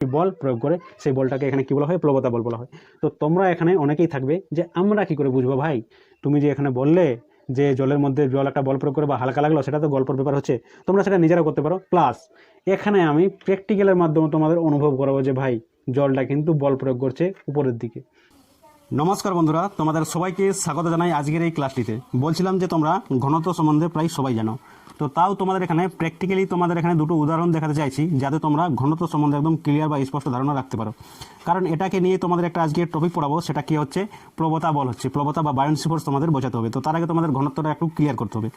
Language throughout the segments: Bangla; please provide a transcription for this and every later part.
বল প্রয়োগ করে সেই বলটাকে এখানে কি বলা হয়, প্লবতা বল বলা হয়। তো তোমরা এখানে অনেকেই থাকবে যে আমরা কি করে বুঝবো ভাই, তুমি যে এখানে বললে যে জলের মধ্যে জল একটা বল প্রয়োগ করে বা হালকা লাগলো, সেটা তো গল্পের ব্যাপার হচ্ছে, তোমরা সেটা নিজেরা করতে পারো। প্লাস এখানে আমি প্র্যাকটিক্যালের মাধ্যমে তোমাদের অনুভব করাবো যে ভাই জলটা কিন্তু বল প্রয়োগ করছে উপরের দিকে। নমস্কার বন্ধুরা, তোমাদের সবাইকে স্বাগত জানাই আজকের এই ক্লাসটিতে। বলছিলাম যে তোমরা ঘনত্ব সম্বন্ধে প্রায় সবাই জানো, তো তাও তোমাদের এখানে প্র্যাকটিক্যালি তোমাদের এখানে দুটো উদাহরণ দেখাতে চাইছি, যাতে তোমরা ঘনত্ব সম্বন্ধে একদম ক্লিয়ার বা স্পষ্ট ধারণা রাখতে পারো। কারণ এটাকে নিয়ে তোমাদের একটা আজকে টপিক পড়াবো, সেটা কি হচ্ছে, প্লবতা বল হচ্ছে, প্লবতা বা বায়ান্সি ফোর্স তোমাদের বোঝাতে হবে। তো তার আগে তোমাদের ঘনত্বটা একটু ক্লিয়ার করতে হবে।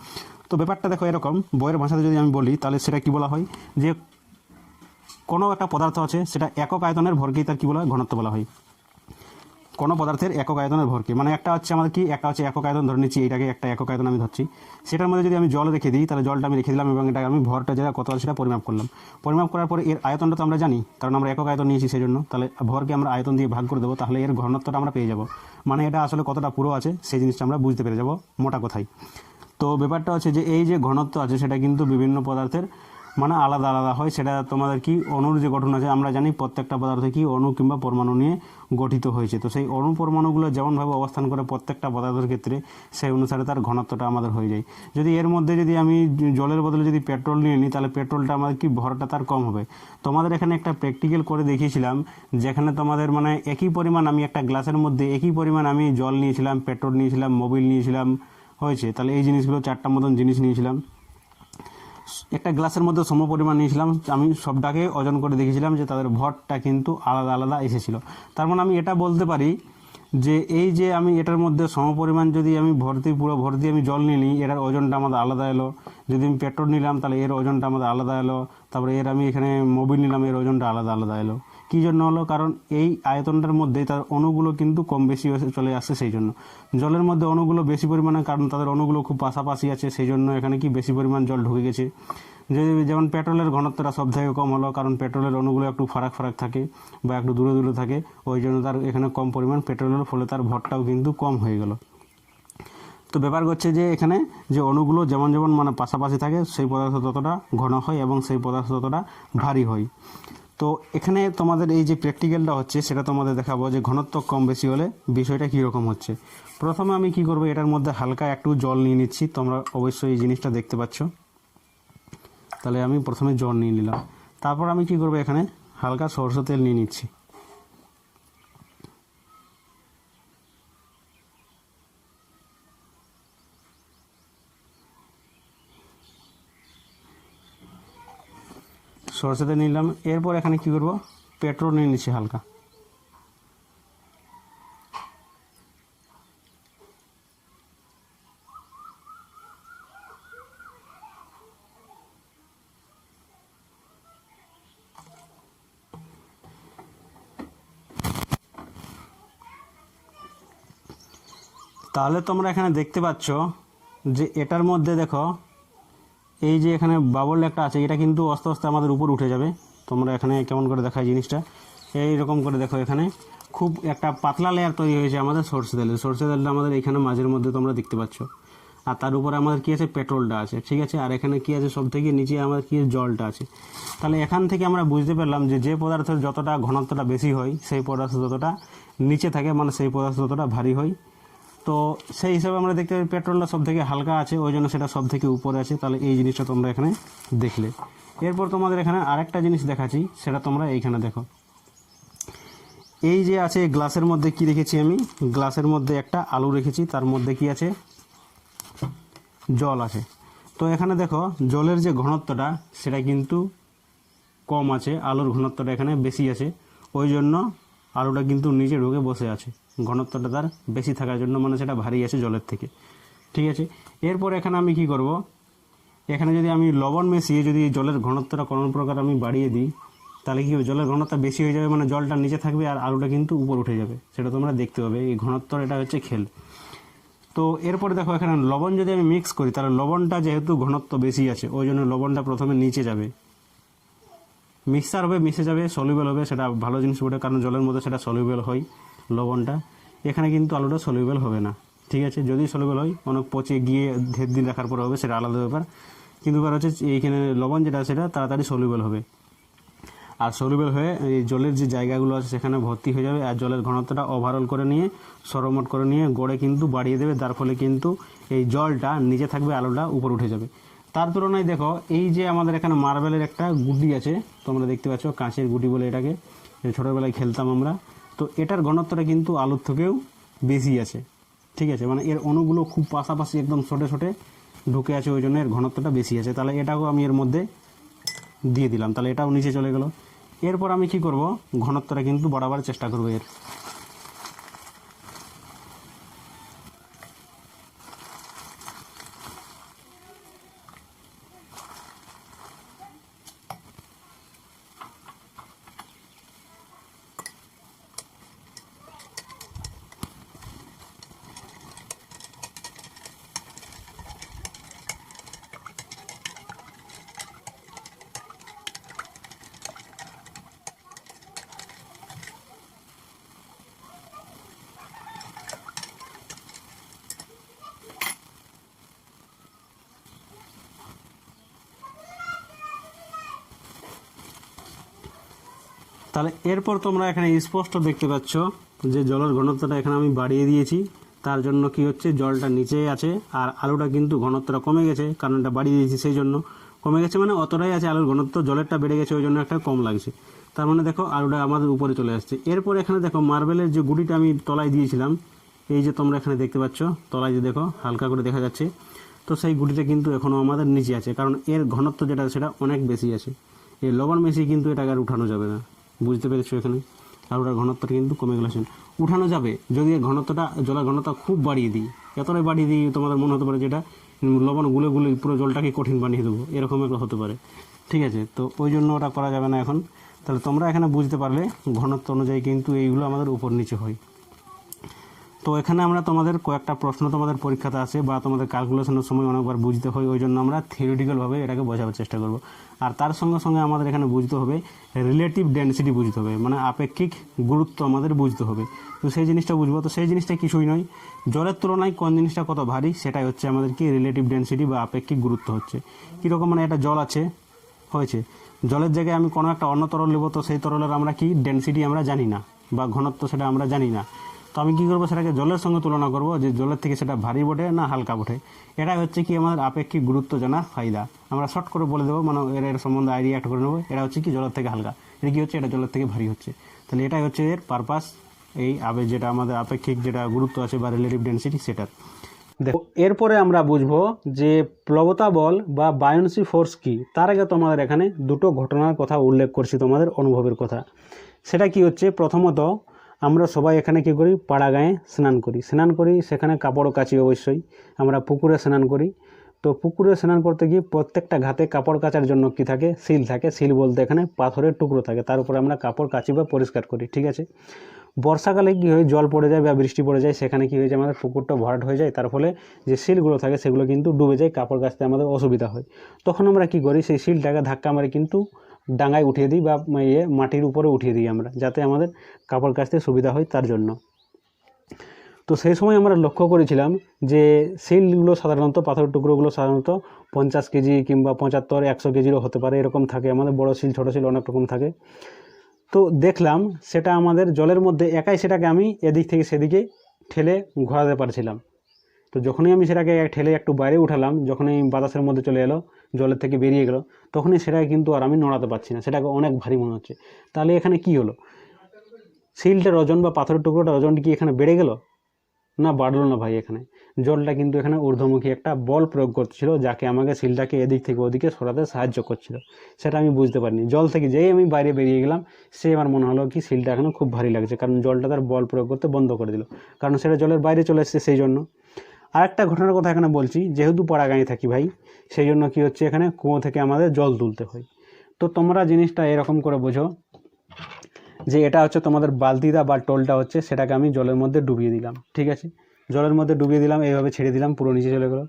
তো ব্যাপারটা দেখো এরকম, বইয়ের ভাষাতে যদি আমি বলি তাহলে সেটা কি বলা হয়, যে কোনো একটা পদার্থ আছে, সেটা একক আয়তনের ভরকেই তার কী বলা হয়, ঘনত্ব বলা হয়। কোনো পদার্থের একক আয়তনের ভরকে, মানে একটা হচ্ছে আমাদের কি, একটা হচ্ছে একক আয়তন ধরে নিচ্ছি, এইটাকে একটা একক আয়তন আমি ধরছি। সেটার মধ্যে যদি আমি জল রেখে দিই, তাহলে জলটা আমি রেখে দিলাম এবং এটাকে আমি ভরটা যেটা কত আছে সেটা পরিমাপ করলাম। পরিমাপ করার পরে এর আয়তনটা তো আমরা জানি, কারণ আমরা একক আয়তন নিয়েছি সেই জন্য। তাহলে ভরকে আমরা আয়তন দিয়ে ভাগ করে দেবো, তাহলে এর ঘনত্বটা আমরা পেয়ে যাব। মানে এটা আসলে কতটা পুরো আছে সেই জিনিসটা আমরা বুঝতে পেরে যাব মোটা কথায়। তো ব্যাপারটা হচ্ছে যে এই যে ঘনত্ব আছে সেটা কিন্তু বিভিন্ন পদার্থের মানে আলাদা আলাদা হয়। সেটা তোমাদের কি অণুর যে গঠন আছে, আমরা জানি প্রত্যেকটা পদার্থ কি অণু কিংবা পরমাণু নিয়ে গঠিত হয়েছে। তো সেই অণু পরমাণুগুলো যেমনভাবে অবস্থান করে প্রত্যেকটা পদার্থের ক্ষেত্রে, সেই অনুসারে তার ঘনত্বটা আমাদের হয়ে যায়। যদি এর মধ্যে যদি আমি জলের বদলে যদি পেট্রোল নিয়ে নিই, তাহলে পেট্রোলটা আমাদের কি ভরটা তার কম হবে। তোমাদের এখানে একটা প্র্যাকটিক্যাল করে দেখিয়েছিলাম, যেখানে তোমাদের মানে একই পরিমাণ আমি একটা গ্লাসের মধ্যে একই পরিমাণ আমি জল নিয়েছিলাম, পেট্রোল নিয়েছিলাম, মোবিল নিয়েছিলাম, হয়েছে। তাহলে এই জিনিসগুলো চারটা মতন জিনিস নিয়েছিলাম, একটা গ্লাসের মধ্যে সম পরিমাণ নিয়েছিলাম, আমি সবটাকে ওজন করে দেখেছিলাম যে তাদের ভরটা কিন্তু আলাদা আলাদা এসেছিল। তার মানে আমি এটা বলতে পারি যে এই যে আমি এটার মধ্যে সমপরিমাণ যদি আমি পুরো ভর্তি আমি জল নিয়ে নিই, এটার ওজনটা আমাদের আলাদা এলো। যদি আমি পেট্রোল নিলাম তাহলে এর ওজনটা আমাদের আলাদা এলো। তারপরে এর আমি এখানে মোবিল নিলাম, এর ওজনটা আলাদা আলাদা এলো। কী জন্য হলো, কারণ এই আয়তনটার মধ্যে তার অণুগুলো কিন্তু কম বেশি চলে আসছে সেই জন্য। জলের মধ্যে অণুগুলো বেশি পরিমাণে, কারণ তাদের অণুগুলো খুব পাশাপাশি আছে, সেই জন্য এখানে কি বেশি পরিমাণ জল ঢুকে গেছে। যেমন পেট্রোলের ঘনত্বটা সব থেকে কম হলো, কারণ পেট্রোলের অণুগুলো একটু ফারাক ফারাক থাকে বা একটু দূরে দূরে থাকে, ওই জন্য তার এখানে কম পরিমাণ পেট্রোলের ফলে তার ভরটাও কিন্তু কম হয়ে গেল। তো ব্যাপার হচ্ছে যে এখানে যে অণুগুলো যেমন যেমন মানে পাশাপাশি থাকে, সেই পদার্থ ততটা ঘন হয় এবং সেই পদার্থ ততটা ভারী হয়। তো এখানে তোমাদের এই যে প্র্যাকটিক্যালটা হচ্ছে, সেটা তোমাদের দেখাবো যে ঘনত্ব কম বেশি হলে বিষয়টা কীরকম হচ্ছে। প্রথমে আমি কি করব, এটার মধ্যে হালকা একটু জল নিয়ে নিচ্ছি, তোমরা অবশ্যই এই জিনিসটা দেখতে পাচ্ছ। তাহলে আমি প্রথমে জল নিয়ে নিলাম, তারপর আমি কি করব, এখানে হালকা সরষের তেল নিয়ে নিচ্ছি। সরষের তেল নিলাম, এরপর এখানে কি করব, পেট্রোল নিয়ে নিচ্ছি হালকা। তাহলে তোমরা এখানে দেখতে পাচ্ছ যে এটার মধ্যে দেখো এই যে এখানে বাবল একটা আছে, এটা কিন্তু আস্তে আস্তে আমাদের উপর উঠে যাবে। তোমরা এখানে কেমন করে দেখায় জিনিসটা, এইরকম করে দেখো, এখানে খুব একটা পাতলা লেয়ার তৈরি হয়েছে আমাদের সরষে তেলের। সরষে তেলটা আমাদের এখানে মাঝের মধ্যে তোমরা দেখতে পাচ্ছ, আর তার উপরে আমাদের কী আছে, পেট্রোলটা আছে, ঠিক আছে। আর এখানে কী আছে, সব থেকে নিচে আমাদের কী জলটা আছে। তাহলে এখান থেকে আমরা বুঝতে পারলাম যে যে পদার্থের যতটা ঘনত্বটা বেশি হয়, সেই পদার্থ ততটা নিচে থাকে, মানে সেই পদার্থ ততটা ভারী হয়। তো সেই হিসাবে আমরা দেখতে পাই পেট্রোলটা সব থেকে হালকা আছে, ওই জন্য সেটা সব থেকে উপরে আছে। তাহলে এই জিনিসটা তোমরা এখানে দেখলে। এরপর তোমাদের এখানে আরেকটা জিনিস দেখাচ্ছি, সেটা তোমরা এইখানে দেখো। এই যে আছে গ্লাসের মধ্যে কি রেখেছি আমি, গ্লাসের মধ্যে একটা আলু রেখেছি, তার মধ্যে কি আছে, জল আছে। তো এখানে দেখো জলের যে ঘনত্বটা সেটা কিন্তু কম আছে, আলুর ঘনত্বটা এখানে বেশি আছে, ওই জন্য আলুটা কিন্তু নিচে ঢুকে বসে আছে। ঘনত্বটা তার বেশি থাকার জন্য, মানে সেটা ভারী আছে জলের থেকে, ঠিক আছে। এরপর এখানে আমি কি করব, এখানে যদি আমি লবণ মিশিয়ে যদি জলের ঘনত্বটা কোনো প্রকার আমি বাড়িয়ে দিই, তাহলে কী হবে, জলের ঘনত্ব বেশি হয়ে যাবে, মানে জলটা নিচে থাকবে আর আলুটা কিন্তু উপর উঠে যাবে। সেটা তোমরা দেখতে পাবে, এই ঘনত্বর এটা হচ্ছে খেল। তো এরপরে দেখো এখানে লবণ যদি আমি মিক্স করি, তাহলে লবণটা যেহেতু ঘনত্ব বেশি আছে, ওই জন্য লবণটা প্রথমে নিচে যাবে, মিক্সার হবে, মিশে যাবে, সলিউবল হবে। সেটা ভালো জিনিস বটে, কারণ জলের মধ্যে সেটা সলিউবল হয় লবণটা। এখানে কিন্তু আলুটা সলিউবল হবে না, ঠিক আছে। যদি সলিউবল হয়, অনেক পচে গিয়ে ঢের দিন রাখার পর হবে, সেটা আলাদা ব্যাপার। কিন্তু ব্যাপার হচ্ছে এইখানে লবণ যেটা সেটা তাড়াতাড়ি সলিউবল হবে। আর সলিউবল হয়ে এই জলের যে জায়গাগুলো আছে সেখানে ভর্তি হয়ে যাবে, আর জলের ঘনত্বটা ওভারঅল করে নিয়ে সরমট করে নিয়ে গড়ে কিন্তু বাড়িয়ে দেবে, যার ফলে কিন্তু এই জলটা নিচে থাকবে, আলুটা উপর উঠে যাবে। তার তুলনায় দেখো এই যে আমাদের এখানে মার্বেলের একটা গুটি আছে, তোমরা দেখতে পাচ্ছ কাঁচের গুটি বলে এটাকে, ছোটোবেলায় খেলতাম আমরা। তো এটার ঘনত্বটা কিন্তু আলুর থেকেও বেশি আছে, ঠিক আছে, মানে এর অণুগুলো খুব পাশাপাশি একদম ছোটে ছোটে ঢুকে আছে, ওই জন্য এর ঘনত্বটা বেশি আছে। তাহলে এটাও আমি এর মধ্যে দিয়ে দিলাম, তাহলে এটাও নিচে চলে গেল। এরপর আমি কি করব, ঘনত্বটা কিন্তু বাড়াবার চেষ্টা করবো এর। তাহলে এরপর তোমরা এখানে স্পষ্ট দেখতে পাচ্ছ যে জলের ঘনত্বটা এখানে আমি বাড়িয়ে দিয়েছি, তার জন্য কি হচ্ছে জলটা নিচে আছে, আর আলুটা কিন্তু ঘনত্বটা কমে গেছে, কারণ এটা বাড়িয়ে দিয়েছি সেই জন্য কমে গেছে, মানে অতটাই আছে আলুর ঘনত্ব, জলেরটা বেড়ে গেছে ওই জন্য একটা কম লাগছে। তার মানে দেখো আলুটা আমাদের উপরে চলে আসছে। এরপর এখানে দেখো মার্বেলের যে গুটিটা আমি তলায় দিয়েছিলাম, এই যে তোমরা এখানে দেখতে পাচ্ছ তলায় যে দেখো হালকা করে দেখা যাচ্ছে, তো সেই গুটিটা কিন্তু এখনও আমাদের নিচে আছে, কারণ এর ঘনত্ব যেটা সেটা অনেক বেশি আছে। এই লবণ মেশিয়ে কিন্তু এটাকে আর উঠানো যাবে না, বুঝতে পেরেছো? এখানে আলুটার ঘনত্বটা কিন্তু কমে গেল। উঠানো যাবে যদি এর ঘনত্বটা, জলের ঘনত্ব খুব বাড়িয়ে দিই, এতটাই বাড়িয়ে দিই তোমাদের মনে হতে পারে যেটা লবণ গুলে গুলে পুরো জলটাকে কঠিন বানিয়ে দেবো, এরকম একটা হতে পারে, ঠিক আছে। তো ওই জন্য ওটা করা যাবে না এখন। তাহলে তোমরা এখানে বুঝতে পারলে ঘনত্ব অনুযায়ী কিন্তু এইগুলো আমাদের উপর নিচে হয়। তো এখানে আমরা তোমাদের কয়েকটা প্রশ্ন তোমাদের পরীক্ষাতে আসে বা তোমাদের ক্যালকুলেশনের সময় অনেকবার বুঝতে হয়, ওই জন্য আমরা থিওরিটিক্যালভাবে এটাকে বোঝাবার চেষ্টা করব। আর তার সঙ্গে সঙ্গে আমাদের এখানে বুঝতে হবে রিলেটিভ ডেনসিটি বুঝতে হবে, মানে আপেক্ষিক গুরুত্ব আমাদের বুঝতে হবে। তো সেই জিনিসটা বুঝবো, তো সেই জিনিসটা কিছুই নয়, জলের তুলনায় কোন জিনিসটা কত ভারী সেটাই হচ্ছে আমাদের কি রিলেটিভ ডেনসিটি বা আপেক্ষিক গুরুত্ব হচ্ছে। কীরকম, মানে এটা জল আছে হয়েছে, জলের জায়গায় আমি কোনো একটা অন্য তরল নেব, তো সেই তরলের আমরা কি ডেনসিটি আমরা জানি না বা ঘনত্ব সেটা আমরা জানি না, তো আমি কী করবো সেটাকে জলের সঙ্গে তুলনা করব যে জলের থেকে সেটা ভারী বটে না হালকা বটে। এটাই হচ্ছে কি আমাদের আপেক্ষিক গুরুত্ব জানার ফায়দা। আমরা শর্ট করে বলে দেবো, মানে এর সম্বন্ধে আইডিয়া একটা করে নেবো, এটা হচ্ছে কি জলের থেকে হালকা, এটা কী হচ্ছে, এটা জলের থেকে ভারী হচ্ছে। তাহলে এটাই হচ্ছে এর পারপাস, এই যেটা আমাদের আপেক্ষিক যেটা গুরুত্ব আছে বা রিলেটিভ ডেনসিটি সেটার। দেখো এরপরে আমরা বুঝবো যে প্লবতা বল বা বায়োন্সি ফোর্স কি। তার আগে তোমাদের এখানে দুটো ঘটনার কথা উল্লেখ করছি, তোমাদের অনুভবের কথা। সেটা কি হচ্ছে, প্রথমত আমরা সবাই এখানে কি করি, পাড়া গাঁয়ে স্নান করি, সেখানে কাপড়ও কাচি, অবশ্যই আমরা পুকুরে স্নান করি। তো পুকুরে স্নান করতে গিয়ে প্রত্যেকটা ঘাতে কাপড় কাচার জন্য কি থাকে, শিল থাকে। শিল বলতে এখানে পাথরের টুকরো থাকে, তার উপরে আমরা কাপড় কাচি বা পরিষ্কার করি, ঠিক আছে। বর্ষাকালে কী হয়, জল পড়ে যায় বা বৃষ্টি পড়ে যায়, সেখানে কী হয়ে যায়, আমাদের পুকুরটা ভরাট হয়ে যায়, তার ফলে যে শিলগুলো থাকে সেগুলো কিন্তু ডুবে যায়, কাপড় কাচতে আমাদের অসুবিধা হয়। তখন আমরা কি করি, সেই শিলটাকে ধাক্কা মারি কিন্তু ডাঙায় উঠিয়ে দিই বা মাটির উপরে উঠিয়ে দিই আমরা, যাতে আমাদের কাপড় কাচতে সুবিধা হয় তার জন্য। তো সেই সময় আমরা লক্ষ্য করেছিলাম যে শিলগুলো সাধারণত, পাথরের টুকরোগুলো সাধারণত 50 কেজি কিংবা 75, 100 কেজিরও হতে পারে, এরকম থাকে। আমাদের বড় শিল ছোটো শিল অনেক রকম থাকে। তো দেখলাম সেটা আমাদের জলের মধ্যে একাই সেটাকে আমি এদিক থেকে সেদিকে ঠেলে ঘোরাতে পারছিলাম। তো যখনই আমি সেটাকে ঠেলে একটু বাইরে উঠালাম, যখনই বাতাসের মধ্যে চলে এলো, জলের থেকে বেরিয়ে গেল, তখনই সেটাকে কিন্তু আর আমি নড়াতে পারছি না, সেটাকে অনেক ভারী মনে হচ্ছে। তাহলে এখানে কি হলো, শিলটার ওজন বা পাথরের টুকরোটার ওজনটি কি এখানে বেড়ে গেল না বাড়লো না ভাই? এখানে জলটা কিন্তু এখানে ঊর্ধ্বমুখী একটা বল প্রয়োগ করছিল, যাকে আমাকে শিলটাকে এদিক থেকে ওদিকে সরাতে সাহায্য করছিল। সেটা আমি বুঝতে পারিনি। জল থেকে যেই আমি বাইরে বেরিয়ে গেলাম, সেই আমার মনে হলো কি শিলটা এখনো খুব ভারী লাগছে, কারণ জলটা তার বল প্রয়োগ করতে বন্ধ করে দিল, কারণ সেটা জলের বাইরে চলে এসেছে সেই জন্য। আরেকটা ঘটনার কথা এখানে বলছি, যেহেতু পাড়াগাঁয়ে থাকি ভাই, সেই জন্য কি হচ্ছে, এখানে কুয়ো থেকে আমাদের জল তুলতে হয়। তো তোমরা জিনিসটা এরকম করে বোঝো যে এটা হচ্ছে তোমাদের বালতিটা বা টোলটা হচ্ছে, সেটাকে আমি জলের মধ্যে ডুবিয়ে দিলাম, ঠিক আছে। জলের মধ্যে ডুবিয়ে দিলাম, এইভাবে ছেড়ে দিলাম, পুরো নিচে চলে গেলো।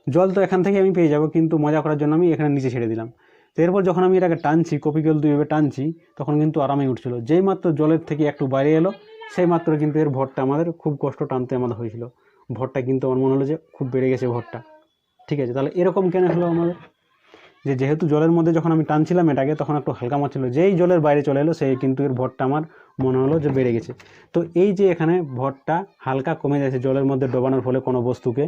জল তো এখান থেকে আমি পেয়ে যাব, কিন্তু মজা করার জন্য আমি এখানে নিচে ছেড়ে দিলাম। তো এরপর যখন আমি এটাকে টানছি, কপিকল দুইভাবে টানছি, তখন কিন্তু আরামে উঠছিল। যেই মাত্র জলের থেকে একটু বাইরে এলো, সেই মাত্র কিন্তু এর ভরটা আমাদের খুব কষ্ট টানতে আমাদের হয়েছিল। ভরটা কিন্তু আমার মনে হলো যে খুব বেড়ে গেছে ভরটা, ঠিক আছে। তাহলে এরকম কেন হলো আমাদের, যে যেহেতু জলের মধ্যে যখন আমি টানছিলাম এটাকে তখন একটু হালকা মাছ ছিল, যেই জলের বাইরে চলে এলো সেই কিন্তু এর ভরটা আমার মনে হলো যে বেড়ে গেছে। তো এই যে এখানে ভরটা হালকা কমে যাচ্ছে জলের মধ্যে ডোবানোর ফলে কোনো বস্তুকে,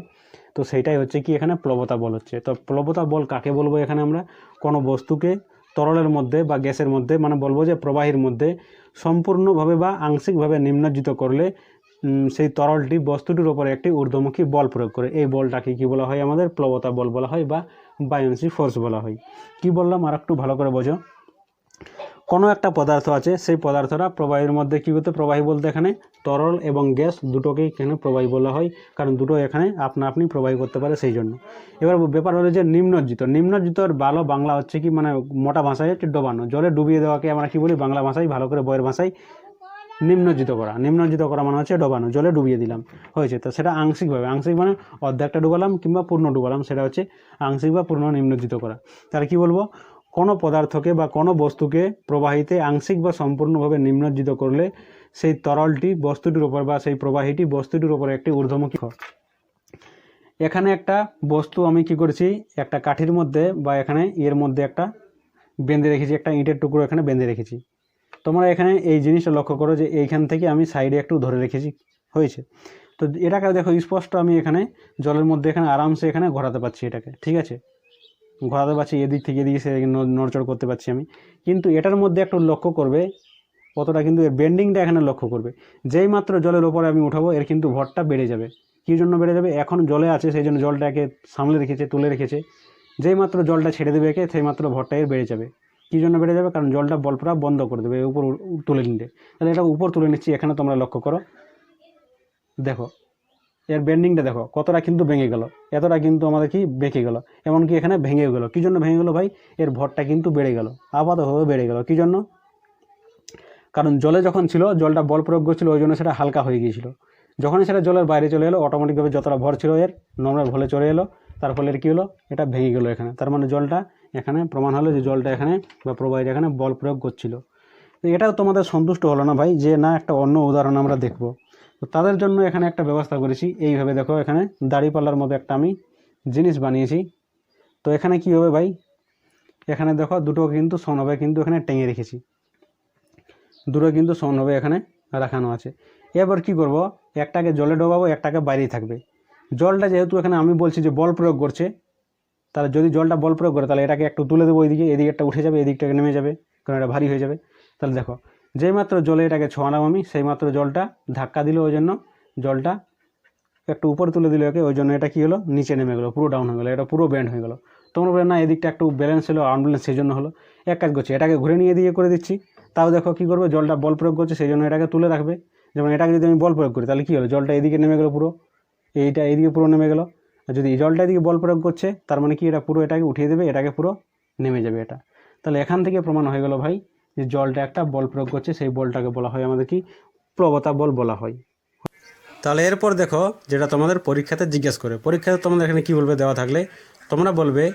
তো সেইটাই হচ্ছে কি এখানে প্লবতা বল হচ্ছে। তো প্লবতা বল কাকে বলবো, এখানে আমরা কোনো বস্তুকে তরলের মধ্যে বা গ্যাসের মধ্যে মানে বলবো যে প্রবাহীর মধ্যে সম্পূর্ণভাবে বা আংশিকভাবে নিম্নজিত করলে সেই তরলটি বস্তুটির উপরে একটি ঊর্ধ্বমুখী বল প্রয়োগ করে, এই বলটাকে কি বলা হয় আমাদের প্লবতা বল বলা হয় বা বায়োন্সি ফোর্স বলা হয়। কি বললাম আর একটু ভালো করে বোঝো। কোনো একটা পদার্থ আছে, সেই পদার্থটা প্রবাহীর মধ্যে কী করতে, প্রবাহী বলতে এখানে তরল এবং গ্যাস দুটোকেই এখানে প্রবাহী বলা হয়, কারণ দুটো এখানে আপনা আপনি প্রবাহী করতে পারে সেই জন্য। এবার ব্যাপার হলো যে নিম্নজিতর ভালো বাংলা হচ্ছে কি, মানে মোটা ভাষায় হচ্ছে ডোবানো, জলে ডুবিয়ে দেওয়াকে আমরা কি বলি বাংলা ভাষায়, ভালো করে বইয়ের ভাষায় নিম্নজিত করা মানে হচ্ছে ডোবানো, জলে ডুবিয়ে দিলাম হয়েছে। তো সেটা আংশিকভাবে, আংশিক মানে অর্ধেকটা ডুবালাম কিংবা পূর্ণ ডুবালাম, সেটা হচ্ছে আংশিক বা পূর্ণ নিম্নজিত করা। তাহলে কি বলবো, কোনো পদার্থকে বা কোনো বস্তুকে প্রবাহিতে আংশিক বা সম্পূর্ণভাবে নিম্নজিত করলে সেই তরলটি বস্তুটির উপর বা সেই প্রবাহীটি বস্তুটির উপরে একটি ঊর্ধ্বমুখী হয়। এখানে একটা বস্তু আমি কি করেছি, একটা কাঠির মধ্যে বা এখানে এর মধ্যে একটা বেঁধে রেখেছি, একটা ইটের টুকরো এখানে বেঁধে রেখেছি। তোমরা এখানে এই জিনিসটা লক্ষ্য করো যে এইখান থেকে আমি সাইডে একটু ধরে রেখেছি হয়েছে। তো এটাকে দেখো স্পষ্ট আমি এখানে জলের মধ্যে এখানে আরামসে এখানে ঘোরাতে পারছি এটাকে, ঠিক আছে, ঘোরাতে পারছি এদিক থেকে এদিকে সে নড়চড় করতে পারছি আমি। কিন্তু এটার মধ্যে একটু লক্ষ্য করবে কতটা কিন্তু এর বেন্ডিংটা এখানে লক্ষ্য করবে। যেই মাত্র জলের ওপরে আমি উঠাবো এর কিন্তু ভরটা বেড়ে যাবে। কী জন্য বেড়ে যাবে, এখন জলে আছে সেই জন্য জলটাকে সামলে রেখেছে, তুলে রেখেছে। যেই মাত্র জলটা ছেড়ে দেবে একে সেই মাত্র ভরটা এর বেড়ে যাবে। কী জন্য বেড়ে যাবে, কারণ জলটা বল পুরা বন্ধ করে দেবে উপর তুলে নিতে। তাহলে এটা উপর তুলে নিচ্ছি, এখানে তোমরা লক্ষ্য করো, দেখো এর বেন্ডিংটা দেখো কতটা কিন্তু ভেঙে গেল, এতটা কিন্তু আমাদের কি বেঁকে গেল, এমনকি এখানে ভেঙেও গেল। কী জন্য ভেঙে গেলো ভাই, এর ভরটা কিন্তু বেড়ে গেল, আপাতভাবে বেড়ে গেল। কী জন্য, কারণ জলে যখন ছিল জলটা বল প্রয়োগ করছিল ওই জন্য সেটা হালকা হয়ে গিয়েছিল। যখনই সেটা জলের বাইরে চলে এলো অটোমেটিকভাবে যতটা ভর ছিল এর নর্মাল ভরে চলে এলো, তার ফলে এর কী হলো, এটা ভেঙে গেলো এখানে। তার মানে জলটা এখানে প্রমাণ হলো যে জলটা এখানে বা প্রবাহীটা এখানে বল প্রয়োগ করছিল। তো এটাও তোমাদের সন্তুষ্ট হলো না ভাই, যে না একটা অন্য উদাহরণ আমরা দেখব। তো তাদের জন্য এখানে একটা ব্যবস্থা করেছি, এইভাবে দেখো এখানে দাড়িপাল্লার মতো একটা আমি জিনিস বানিয়েছি। তো এখানে কী হবে ভাই, এখানে দেখো দুটো কিন্তু সমানভাবে কিন্তু এখানে টেঙে রেখেছি, দুটো কিন্তু সমানভাবে এখানে রাখানো আছে। এবার কি করব, একটাকে জলে ডোবাবো, একটাকে বাইরেই থাকবে। জলটা যেহেতু এখানে আমি বলছি যে বল প্রয়োগ করছে, তাহলে যদি জলটা বল প্রয়োগ করে তাহলে এটাকে একটু তুলে দেবো ওইদিকে, এদিকে একটা উঠে যাবে, এদিকটাকে নেমে যাবে, কারণ এটা ভারী হয়ে যাবে। তাহলে দেখো যেই মাত্র জলে এটাকে ছোঁয়ালাম আমি, সেই মাত্র জলটা ধাক্কা দিল, ওই জন্য জলটা একটু উপরে তুলে দিল একে, ওই জন্য এটা কী হলো, নিচে নেমে গেলো, পুরো ডাউন হয়ে গেলো, এটা পুরো ব্যান্ড হয়ে গেলো। তোমরা বলে না এদিকটা একটু ব্যালেন্স হলো, আনব্যালেন্স সেই জন্য হলো। এক কাজ করছি, এটাকে ঘুরে নিয়ে দিয়ে করে দিচ্ছি। তাও দেখো কী করবে, জলটা বল প্রয়োগ করছে সেই জন্য এটাকে তুলে রাখবে। যেমন এটাকে যদি আমি বল প্রয়োগ করি তাহলে কী হলো, জলটা এদিকে নেমে গেলো, পুরো এইটা এদিকে পুরো নেমে গেলো। আর যদি এই জলটা এদিকে বল প্রয়োগ করছে তার মানে কি, এটা পুরো এটাকে উঠিয়ে দেবে, এটাকে পুরো নেমে যাবে এটা। তাহলে এখান থেকে প্রমাণ হয়ে গেল ভাই যে জলটা একটা বল প্রয়োগ করছে, সেই বলটাকে বলা হয় আমাদের কি, প্রবতা বল বলা হয়। তাহলে এরপর দেখো যেটা তোমাদের পরীক্ষাতে জিজ্ঞেস করে, পরীক্ষাতে তোমাদের এখানে কি বলবে দেওয়া থাকলে, তোমরা বলবে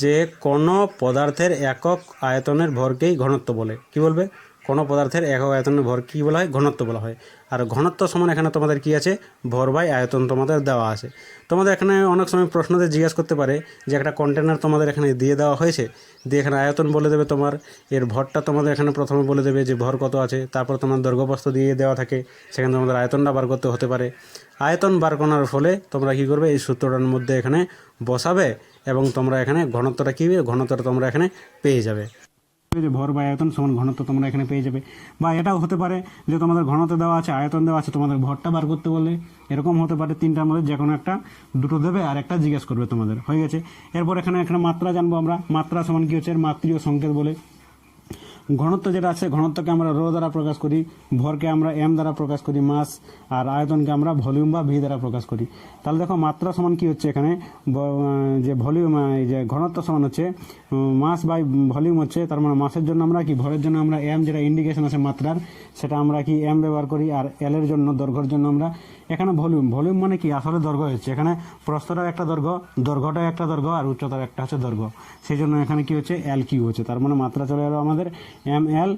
যে কোনো পদার্থের একক আয়তনের ভরকেই ঘনত্ব বলে। কি বলবে, কোনো পদার্থের একক আয়তনের ভর কী বলা হয়, ঘনত্ব বলা হয়। আর ঘনত্ব সমান এখানে তোমাদের কি আছে, ভর বাই আয়তন তোমাদের দেওয়া আছে। তোমাদের এখানে অনেক সময় প্রশ্নতে জিজ্ঞাসা করতে পারে যে একটা কন্টেনার তোমাদের এখানে দিয়ে দেওয়া হয়েছে, দিয়ে এখানে আয়তন বলে দেবে তোমার, এর ভরটা তোমাদের এখানে প্রথমে বলে দেবে যে ভর কত আছে, তারপর তোমার দৈর্ঘ্যপ্রস্থ দিয়ে দেওয়া থাকে, সেখানে তোমাদের আয়তনটা বার করতে হতে পারে। আয়তন বার করার ফলে তোমরা কী করবে, এই সূত্রটার মধ্যে এখানে বসাবে এবং তোমরা এখানে ঘনত্বটা কী, ঘনত্বটা তোমরা এখানে পেয়ে যাবে, যে ভর বা আয়তন সমান ঘনত্ব তোমরা এখানে পেয়ে যাবে। বা এটাও হতে পারে যে তোমাদের ঘনত্ব দেওয়া আছে, আয়তন দেওয়া আছে, তোমাদের ভরটা বার করতে বললে এরকম হতে পারে, তিনটার মধ্যে যে কোনো একটা, দুটো দেবে আর একটা জিজ্ঞেস করবে তোমাদের, হয়ে গেছে। এরপর এখানে মাত্রা জানবো আমরা, মাত্রা সমান কী হচ্ছে, এর মাত্রীয় সংকেত বলে। ঘনত্ব যেটা আছে, ঘনত্বকে আমরা রো দ্বারা প্রকাশ করি, ভরকে আমরা এম দ্বারা প্রকাশ করি মাস, আর আয়তনকে আমরা ভলিউম বা ভি দ্বারা প্রকাশ করি। তাহলে দেখো মাত্রা সমান কি হচ্ছে এখানে, যে ভলিউম, এই যে ঘনত্ব সমান হচ্ছে মাস বাই ভলিউম হচ্ছে, তার মানে মাসের জন্য আমরা কি, ভরের জন্য আমরা এম, যেটা ইন্ডিকেশন আছে মাত্রার সেটা আমরা কি এম ব্যবহার করি, আর এল এর জন্য দৈর্ঘ্যের জন্য আমরা এখানে ভলিউম। ভলিউম মানে কি, আসলে দৈর্ঘ্য হচ্ছে, এখানে প্রস্থটার একটা দৈর্ঘ্য, দৈর্ঘ্যটার একটা দৈর্ঘ্য, আর উচ্চতার একটা হচ্ছে দৈর্ঘ্য, সেই জন্য এখানে কি হচ্ছে, এল কিউ হচ্ছে। তার মানে মাত্রা চলে এলো আমাদের এম এল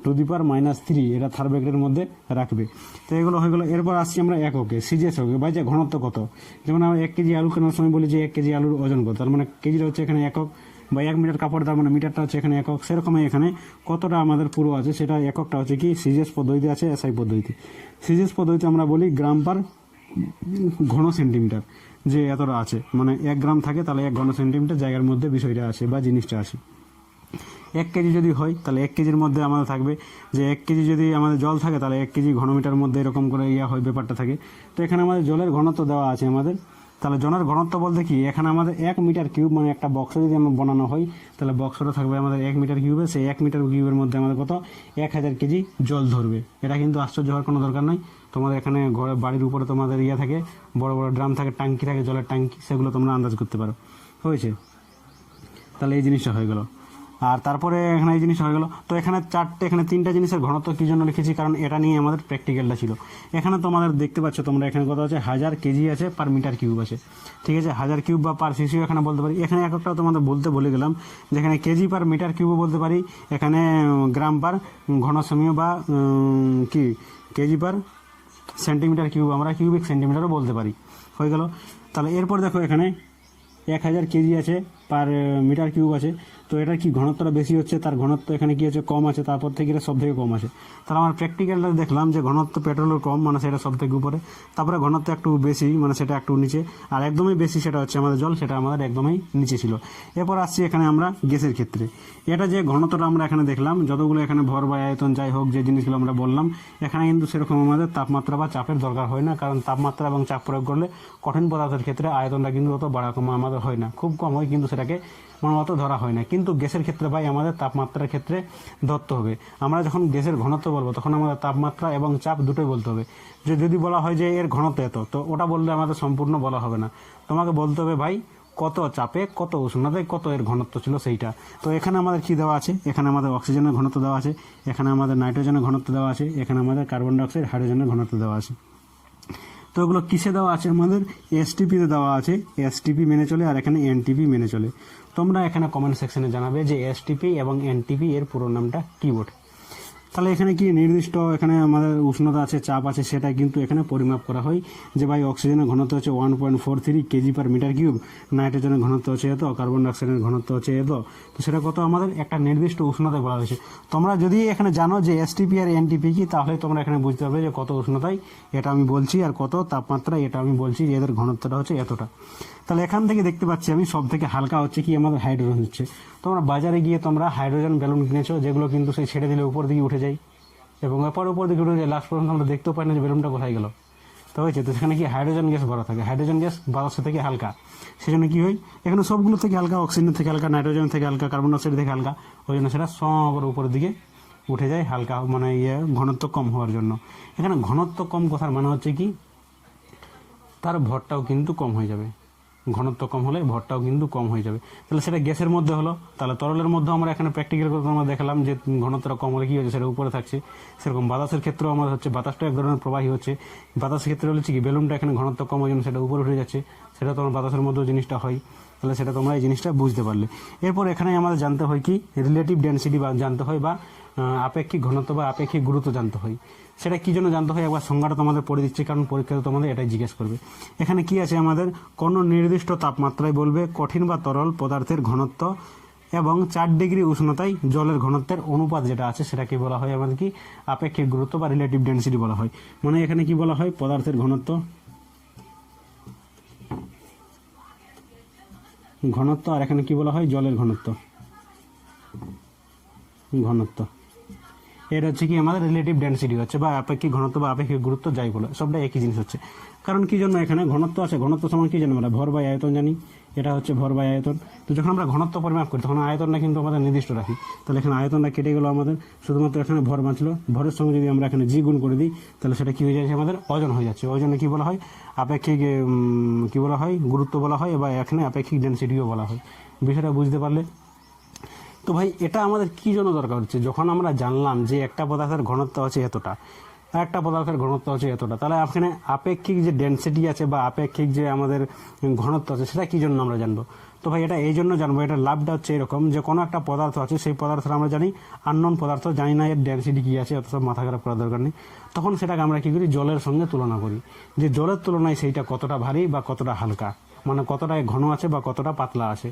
টু দি পাওয়ার -3, এটা থার্ড ব্র্যাকেটের মধ্যে রাখবে। তো এগুলো হয়ে গেলো। এরপর আসছি আমরা এককে, সিজিএস হোক বা যে ঘনত্ব কত। যেমন আমরা 1 কেজি আলু কেনার সময় বলি যে 1 কেজি আলুর ওজন কত, তার মানে কেজিটা হচ্ছে এখানে একক, বা 1 মিটার কাপড় তার মানে মিটারটা হচ্ছে এখানে একক, সেরকমই এখানে কতটা আমাদের পুরো আছে সেটা এককটা হচ্ছে কি সিজিএস পদ্ধতিতে আছে, এসআই পদ্ধতিতে। সিজিএস পদ্ধতিতে আমরা বলি গ্রাম পার ঘন সেন্টিমিটার, যে এতটা আছে, মানে 1 গ্রাম থাকে তাহলে 1 ঘন সেন্টিমিটার জায়গার মধ্যে বিষয়টা আছে বা জিনিসটা আছে। 1 কেজি যদি হয় তাহলে 1 কেজির মধ্যে আমাদের থাকবে যে 1 কেজি যদি আমাদের জল থাকে তাহলে 1 কেজি ঘনমিটার মধ্যে এরকম করে হয় ব্যাপারটা থাকে। তো এখানে আমাদের জলের ঘনত্ব দেওয়া আছে আমাদের। তাহলে জলের ঘনত্ব বলতে কি এখানে আমাদের 1 মিটার কিউব, মানে একটা বক্স যদি আমরা বানানো হয় তাহলে বক্সটা থাকবে আমাদের 1 মিটার কিউবে, সেই 1 মিটার কিউবের মধ্যে আমাদের কত 1000 কেজি জল ধরবে। এটা কিন্তু আশ্চর্য হওয়ার কোনো দরকার নাই। তোমাদের এখানে ঘরে বাড়ির উপরে তোমাদের থাকে, বড় বড় ড্রাম থাকে, ট্যাঙ্কি থাকে, জলের ট্যাঙ্কি, সেগুলো তোমরা আন্দাজ করতে পারো। হয়েছে? তাহলে এই জিনিসটা হয়ে গেল। আর তারপরে এখানে এই জিনিস হয়ে গেল। তো এখানে এখানে 3টা জিনিসের ঘনত্ব কী জন্য লিখেছি, কারণ এটা নিয়ে আমাদের প্র্যাকটিক্যালটা ছিল। এখানে তোমাদের দেখতে পাচ্ছ তোমরা এখানে কত আছে 1000 কেজি আছে পার মিটার কিউব আছে, ঠিক আছে? 1000 কিউব বা পার সিসিও এখানে বলতে পারি। এখানে এককটাও তোমাদের বলতে বলে গেলাম, যেখানে কেজি পার মিটার কিউবও বলতে পারি, এখানে গ্রাম পার ঘনসমীয় বা কি কেজি পার সেন্টিমিটার কিউব আমরা কিউবিক সেন্টিমিটারও বলতে পারি। হয়ে গেল। তাহলে এরপর দেখো এখানে 1000 কেজি আছে পার মিটার কিউব আছে। তো এটার কি ঘনত্বটা বেশি হচ্ছে, তার ঘনত্ব এখানে কি আছে কম আছে, তারপর থেকে এটা সব থেকে কম আছে। তাহলে আমার প্র্যাকটিক্যালটা দেখলাম যে ঘনত্ব পেট্রোলের কম, মানে সেটা সব থেকে উপরে, তারপরে ঘনত্ব একটু বেশি, মানে সেটা একটু নিচে, আর একদমই বেশি সেটা হচ্ছে আমাদের জল, সেটা আমাদের একদমই নিচে ছিল। এরপর আসছি এখানে আমরা গ্যাসের ক্ষেত্রে। এটা যে ঘনত্বটা আমরা এখানে দেখলাম, যতগুলো এখানে ভর বা আয়তন যাই হোক যে জিনিসগুলো আমরা বললাম, এখানে কিন্তু সেরকম আমাদের তাপমাত্রা বা চাপের দরকার হয় না, কারণ তাপমাত্রা এবং চাপ প্রয়োগ করলে কঠিন পদার্থের ক্ষেত্রে আয়তনটা কিন্তু অত বাড়া কমা আমাদের হয় না, খুব কম হয়, কিন্তু সেটাকে অত ধরা হয় না। কিন্তু গ্যাসের ক্ষেত্রে ভাই আমাদের তাপমাত্রার ক্ষেত্রে ধরতে হবে। আমরা যখন গ্যাসের ঘনত্ব বলবো তখন আমাদের তাপমাত্রা এবং চাপ দুটোই বলতে হবে। যদি বলা হয় যে এর ঘনত্ব এত, তো ওটা বললে আমাদের সম্পূর্ণ বলা হবে না, তোমাকে বলতে হবে ভাই কত চাপে, কত উষ্ণতায়, কত এর ঘনত্ব ছিল সেইটা। তো এখানে আমাদের কি দেওয়া আছে, এখানে আমাদের অক্সিজেনের ঘনত্ব দেওয়া আছে, এখানে আমাদের নাইট্রোজেনের ঘনত্ব দেওয়া আছে, এখানে আমাদের কার্বন ডাইঅক্সাইড হাইড্রোজেনের ঘনত্ব দেওয়া আছে। তো এগুলো কিসে দেওয়া আছে আমাদের এসটিপিতে দেওয়া আছে, এসটিপি মেনে চলে, আর এখানে এনটিপি মেনে চলে। তোমরা এখানে কমেন্ট সেকশনে জানাবে যে এসটিপি এবং এনটিপি এর পুরো নামটা কী বটে। তাহলে এখানে কি নির্দিষ্ট এখানে আমাদের উষ্ণতা আছে, চাপ আছে, সেটা কিন্তু এখানে পরিমাপ করা হয় যে ভাই অক্সিজেনের ঘনত্ব হচ্ছে 1.43 কেজি পার মিটার কিউব, নাইট্রোজেনের ঘনত্ব হচ্ছে এত, কার্বন ডাইঅক্সাইডের ঘনত্ব হচ্ছে এত। তো সেটা কত আমাদের একটা নির্দিষ্ট উষ্ণতায় বলা হয়েছে। তোমরা যদি এখানে জানো যে এসটিপি আর এনটিপি কি, তাহলে তোমরা এখানে বুঝতে পারবে যে কত উষ্ণতায় এটা আমি বলছি, আর কত তাপমাত্রা এটা আমি বলছি, যে এদের ঘনত্বটা হচ্ছে এতটা। তাহলে এখান থেকে দেখতে পাচ্ছি আমি সব থেকে হালকা হচ্ছে কি আমাদের হাইড্রোজেন হচ্ছে। তোমরা বাজারে গিয়ে তোমরা হাইড্রোজেন বেলুন কিনেছো, যেগুলো কিন্তু সেই ছেড়ে দিলে উপর দিকে উঠে যায়, এবং এরপর উপর দিকে উঠে যায়, লাস্ট পর্যন্ত আমরা দেখতেও পাই না যে বেলুনটা কোথায় গেল। তো হয়েছে, তো সেখানে কি হাইড্রোজেন গ্যাস ভরা থাকে, হাইড্রোজেন গ্যাস বাতাসের থেকে হালকা, সেজন্য কি হয় এখানে সবগুলো থেকে হালকা, অক্সিজেন থেকে হালকা, নাইট্রোজেন থেকে হালকা, কার্বন ডাইঅক্সাইড থেকে হালকা, ওই জন্য সেটা সব উপরের দিকে উঠে যায় হালকা, মানে ঘনত্ব কম হওয়ার জন্য। এখানে ঘনত্ব কম কথার মানে হচ্ছে কি তার ভরটাও কিন্তু কম হয়ে যাবে, ঘনত্ব কম হলে ভরটাও কিন্তু কম হয়ে যাবে। তাহলে সেটা গ্যাসের মধ্যে হলো, তাহলে তরলের মধ্যে আমরা এখানে প্র্যাকটিক্যাল করে আমরা দেখালাম যে ঘনত্বটা কম হলে কী হচ্ছে সেটা উপরে থাকছে। সেরকম বাতাসের ক্ষেত্রেও আমাদের হচ্ছে, বাতাসটা এক ধরনের প্রবাহী হচ্ছে, বাতাসের ক্ষেত্রে হচ্ছে কি বেলুনটা এখানে ঘনত্ব কম হয় জন্য সেটা উপরে উঠে যাচ্ছে, সেটা তোমার বাতাসের মধ্যেও জিনিসটা হয়। তাহলে সেটা তোমরা এই জিনিসটা বুঝতে পারলে। এরপর এখানে আমাদের জানতে হয় কি রিলেটিভ ডেন্সিটি বা জানতে হয়, বা আপেক্ষিক ঘনত্ব বা আপেক্ষিক গুরুত্ব জানতে হয়। সেটা কী জন্য জানতে হয় একবার সংজ্ঞাটা তোমাদের পড়ে দিচ্ছি, কারণ পরীক্ষাতে তোমাদের এটাই জিজ্ঞেস করবে। এখানে কি আছে আমাদের কোনো নির্দিষ্ট তাপমাত্রায় বলবে কঠিন বা তরল পদার্থের ঘনত্ব এবং 4 ডিগ্রি উষ্ণতায় জলের ঘনত্বের অনুপাত যেটা আছে সেটাকে বলা হয় আমাদের কি আপেক্ষিক গুরুত্ব বা রিলেটিভ ডেন্সিটি বলা হয়। মানে এখানে কি বলা হয় পদার্থের ঘনত্ব, আর এখানে কি বলা হয় জলের ঘনত্ব, এটা হচ্ছে কি আমাদের রিলেটিভ ডেন্সিটি হচ্ছে, বা আপেক্ষিক ঘনত্ব বা আপেক্ষিক গুরুত্ব যাই বলে, সবটা একই জিনিস হচ্ছে। কারণ কি জন্য এখানে ঘনত্ব আছে, ঘনত্ব সমান কি জানি আমরা ভর বাই আয়তন জানি, এটা হচ্ছে ভর বাই আয়তন। তো যখন আমরা ঘনত্ব পরিমাপ করি তখন আয়তনটা কিন্তু আমাদের নির্দিষ্ট রাখি। তাহলে এখানে আয়তনটা কেটে গেল আমাদের, শুধুমাত্র এখানে ভর বাঁচলো। ভরের সঙ্গে যদি আমরা এখানে জি গুণ করে দিই তাহলে সেটা কি হয়ে যাচ্ছে আমাদের ওজন হয়ে যাচ্ছে। ওজনে কি বলা হয় আপেক্ষিক কি বলা হয় গুরুত্ব বলা হয়, বা এখানে আপেক্ষিক ডেন্সিটিও বলা হয়। বিষয়টা বুঝতে পারলে? তো ভাই এটা আমাদের কী জন্য দরকার হচ্ছে, যখন আমরা জানলাম যে একটা পদার্থের ঘনত্ব আছে এতটা, একটা পদার্থের ঘনত্ব আছে এতটা, তাহলে এখানে আপেক্ষিক যে ডেন্সিটি আছে বা আপেক্ষিক যে আমাদের ঘনত্ব আছে সেটা কী জন্য আমরা জানবো। তো ভাই এটা এই জন্য জানবো, এটা লাভটা হচ্ছে এরকম যে কোনো একটা পদার্থ আছে, সেই পদার্থটা আমরা জানি আননোন পদার্থ, জানি না এর ডেন্সিটি কী আছে, অত সব মাথা খারাপ করার দরকার নেই। তখন সেটাকে আমরা কী করি জলের সঙ্গে তুলনা করি, যে জলের তুলনায় সেইটা কতটা ভারী বা কতটা হালকা, মানে কতটা ঘন আছে বা কতটা পাতলা আছে।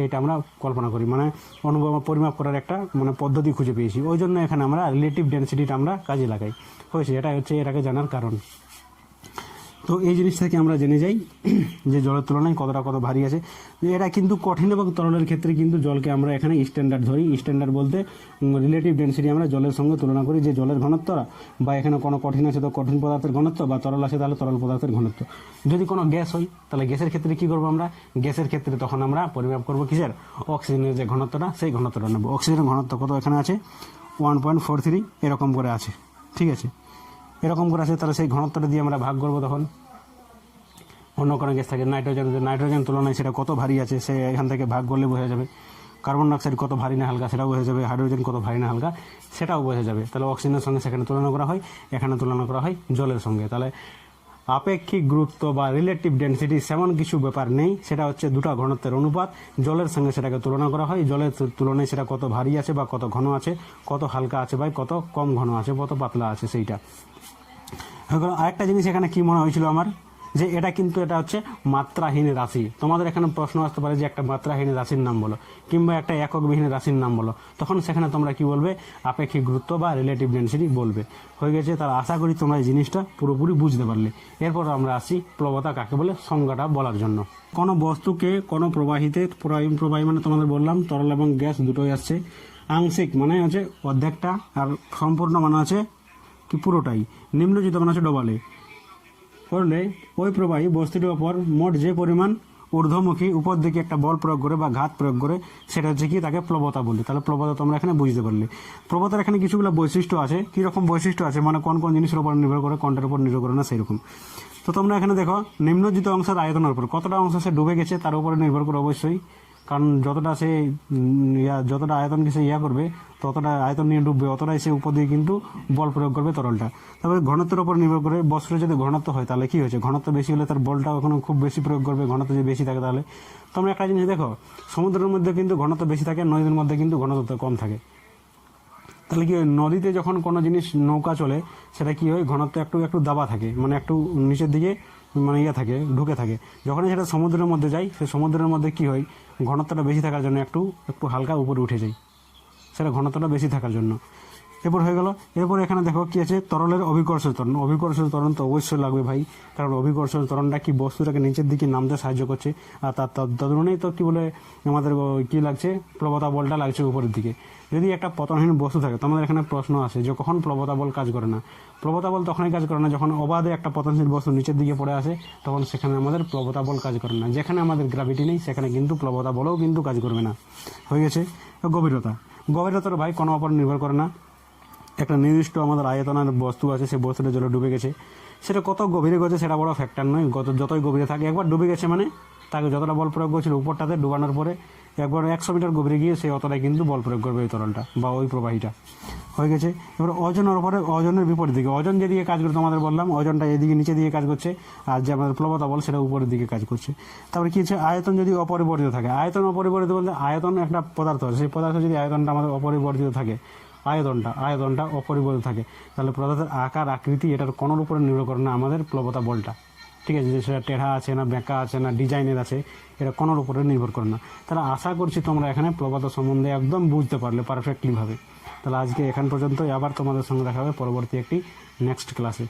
এটা আমরা কল্পনা করি, মানে অনুভব পরিমাপ করার একটা মানে পদ্ধতি খুঁজে পেয়েছি। ওই জন্য এখানে আমরা রিলেটিভ ডেন্সিটিটা আমরা কাজে লাগাই। হয়েছে, এটা হচ্ছে এটাকে জানার কারণ। তো এই জিনিস থেকে আমরা জেনে যাই যে জলের তুলনায় কত ভারী আছে। এটা কিন্তু কঠিন এবং তরলের ক্ষেত্রে কিন্তু জলকে আমরা এখানে স্ট্যান্ডার্ড ধরি। স্ট্যান্ডার্ড বলতে রিলেটিভ ডেন্সিটি আমরা জলের সঙ্গে তুলনা করি, যে জলের ঘনত্ব বা এখানে কোনো কঠিন আছে তো কঠিন পদার্থের ঘনত্ব, বা তরল আছে তাহলে তরল পদার্থের ঘনত্ব। যদি কোনো গ্যাস হয় তাহলে গ্যাসের ক্ষেত্রে কী করবো আমরা, গ্যাসের ক্ষেত্রে তখন আমরা পরিমাপ করবো কিসের, অক্সিজেনের যে ঘনত্বটা সেই ঘনত্বটা নেব। অক্সিজেনের ঘনত্ব কত এখানে আছে 1.43 এরকম করে আছে, ঠিক আছে, এরকম করে আছে। তাহলে সেই ঘনত্বটা দিয়ে আমরা ভাগ করবো। তখন অন্য কোনো গ্যাস থাকে নাইট্রোজেন তুলনায় সেটা কত ভারী আছে সে এখান থেকে ভাগ করলে বোঝা যাবে। কার্বন ডাইঅক্সাইড কত ভারী না হালকা সেটাও বোঝা যাবে, হাইড্রোজেন কত ভারী না হালকা সেটাও বোঝা যাবে। তাহলে অক্সিজেনের সঙ্গে সেখানে তুলনা করা হয়, এখানে তুলনা করা হয় জলের সঙ্গে। তাহলে আপেক্ষিক গুরুত্ব বা রিলেটিভ ডেন্সিটি সেমন কিছু ব্যাপার নেই, সেটা হচ্ছে দুটো ঘনত্বের অনুপাত। জলের সঙ্গে সেটাকে তুলনা করা হয়, জলের তুলনায় সেটা কত ভারী আছে বা কত ঘন আছে, কত হালকা আছে বা কত কম ঘন আছে, কত পাতলা আছে সেইটা। আরেকটা জিনিস এখানে কি মনে হয়েছিল আমার, যে এটা কিন্তু এটা হচ্ছে মাত্রাহীন রাশি। তোমাদের এখানে প্রশ্ন আসতে পারে যে একটা মাত্রাহীন রাশির নাম বলো, কিংবা একটা এককবিহীন রাশির নাম বলো, তখন সেখানে তোমরা কি বলবে, আপেক্ষিক গুরুত্ব বা রিলেটিভ ডেন্সিটি বলবে। হয়ে গেছে, তার আশা করি তোমরা এই জিনিসটা পুরোপুরি বুঝতে পারলে। এরপর আমরা আসি প্লবতা কাকে বলে সংজ্ঞাটা বলার জন্য। কোনো বস্তুকে কোনো প্রবাহী মানে তোমাদের বললাম তরল এবং গ্যাস দুটোই আসছে। আংশিক মানে হচ্ছে অর্ধেকটা, আর সম্পূর্ণ মানে আছে কি পুরোটাই। নিম্নজিত মানে হচ্ছে ডবলে করলে ওই প্রবাহী বস্তুটির ওপর মোট যে পরিমাণ ঊর্ধ্বমুখী উপর দিকে একটা বল প্রয়োগ করে বা ঘাত প্রয়োগ করে সেটা হচ্ছে কি, তাকে প্লবতা বলি। তাহলে প্লবতা তোমরা এখানে বুঝতে পারলে। প্লবতার এখানে কিছুগুলো বৈশিষ্ট্য আছে। কীরকম বৈশিষ্ট্য আছে মানে কোন কোন জিনিসের উপর নির্ভর করে, কোনটার উপর নির্ভর করে না সেরকম। তো তোমরা এখানে দেখো নিম্নজিত অংশের আয়তনের উপর, কতটা অংশ সে ডুবে গেছে তার উপরে নির্ভর করে অবশ্যই, কারণ যতটা সে যতটা আয়তনকে সে করবে, ততটা আয়তন নিয়ে ডুববে, অতটাই সে উপর দিয়ে কিন্তু বল প্রয়োগ করবে তরলটা। তারপরে ঘনত্বের উপর নির্ভর করে, বস্তুর যদি ঘনত্ব হয় তাহলে কি হয়েছে, ঘনত্ব বেশি হলে তার বলটা ওখানে খুব বেশি প্রয়োগ করবে, ঘনত্ব যদি বেশি থাকে তাহলে। তোমরা একটা জিনিস দেখো, সমুদ্রের মধ্যে কিন্তু ঘনত্ব বেশি থাকে, নদীর মধ্যে কিন্তু ঘনত্ব কম থাকে। তাহলে কি হয়, নদীতে যখন কোনো জিনিস নৌকা চলে সেটা কি হয়, ঘনত্ব একটু একটু দাবা থাকে, মানে একটু নিচের দিকে মানে থাকে, ঢুকে থাকে। যখনই সেটা সমুদ্রের মধ্যে যায়, সেই সমুদ্রের মধ্যে কি হয়, ঘনত্বটা বেশি থাকার জন্য একটু একটু হালকা উপরে উঠে যায়, সেটা ঘনত্বটা বেশি থাকার জন্য। এরপর হয়ে গেল, এরপর এখানে দেখো কি আছে, তরলের অভিকর্ষজ ত্বরণ। অভিকর্ষজ ত্বরণ তো অবশ্যই লাগবে ভাই, কারণ অভিকর্ষজ ত্বরণটা কি বস্তুটাকে নিচের দিকে নামতে সাহায্য করছে, আর তার তদনুযায়ী তো কি বলে আমাদের কি লাগছে, প্লবতা বলটা লাগছে উপরের দিকে। যদি একটা পতনহীন বস্তু থাকে, তোমাদের এখানে প্রশ্ন আসে যে কখন প্লবতা বল কাজ করে না। প্লবতা বল তখনই কাজ করে না যখন অবাধে একটা পতনশীল বস্তু নিচের দিকে পড়ে আসে, তখন সেখানে আমাদের প্লবতা বল কাজ করে না। যেখানে আমাদের গ্র্যাভিটি নেই সেখানে কিন্তু প্লবতা বলও কিন্তু কাজ করবে না। হয়ে গেছে। গভীরতা, গভীরতার ভাই কোনো ওপর নির্ভর করে না। একটা নির্দিষ্ট আমাদের আয়তনের বস্তু আছে, সেই বস্তুটা জলে ডুবে গেছে, সেটা কত গভীরে গেছে সেটা বড় ফ্যাক্টর নয়। যতই গভীরে থাকে, একবার ডুবে গেছে মানে তাকে যতটা বল প্রয়োগ করছিল উপরটাতে ডুবানোর পরে একবার 100 মিটার গভীরে গিয়ে সে অতটাই কিন্তু বল প্রয়োগ করবে ওই তরলটা বা ওই প্রবাহীটা। হয়ে গেছে। এবার ওজনের উপরে, ওজনের বিপরীত দিকে, ওজন যেদিকে কাজ করে তোমাদের বললাম, ওজনটা এদিকে নিচের দিকে কাজ করছে, আর যে আমাদের প্লবতা বল সেটা উপরের দিকে কাজ করছে। তারপরে কী হচ্ছে, আয়তন যদি অপরিবর্তিত থাকে, আয়তন অপরিবর্তিত বলতে আয়তন একটা পদার্থ আছে, সেই পদার্থ যদি আয়তনটা আমাদের অপরিবর্তিত থাকে, আয়তনটা অপরিবর্তিত থাকে, তাহলে পদার্থের আকার আকৃতি এটার কোনোর উপরে নির্ভর করে না আমাদের প্লবতা বলটা। ঠিক আছে, যে সেটা টেढ़া আছে না বেঁকা আছে না ডিজাইনের আছে, এটা কোনোর উপরে নির্ভর করে না। তাহলে আশা করছি তোমরা এখানে প্লবতা সম্বন্ধে একদম বুঝতে পারলে পারফেক্টলিভাবে। তাহলে আজকে এখান পর্যন্তই, আবার তোমাদের সঙ্গে দেখা হবে পরবর্তী একটি নেক্সট ক্লাসে।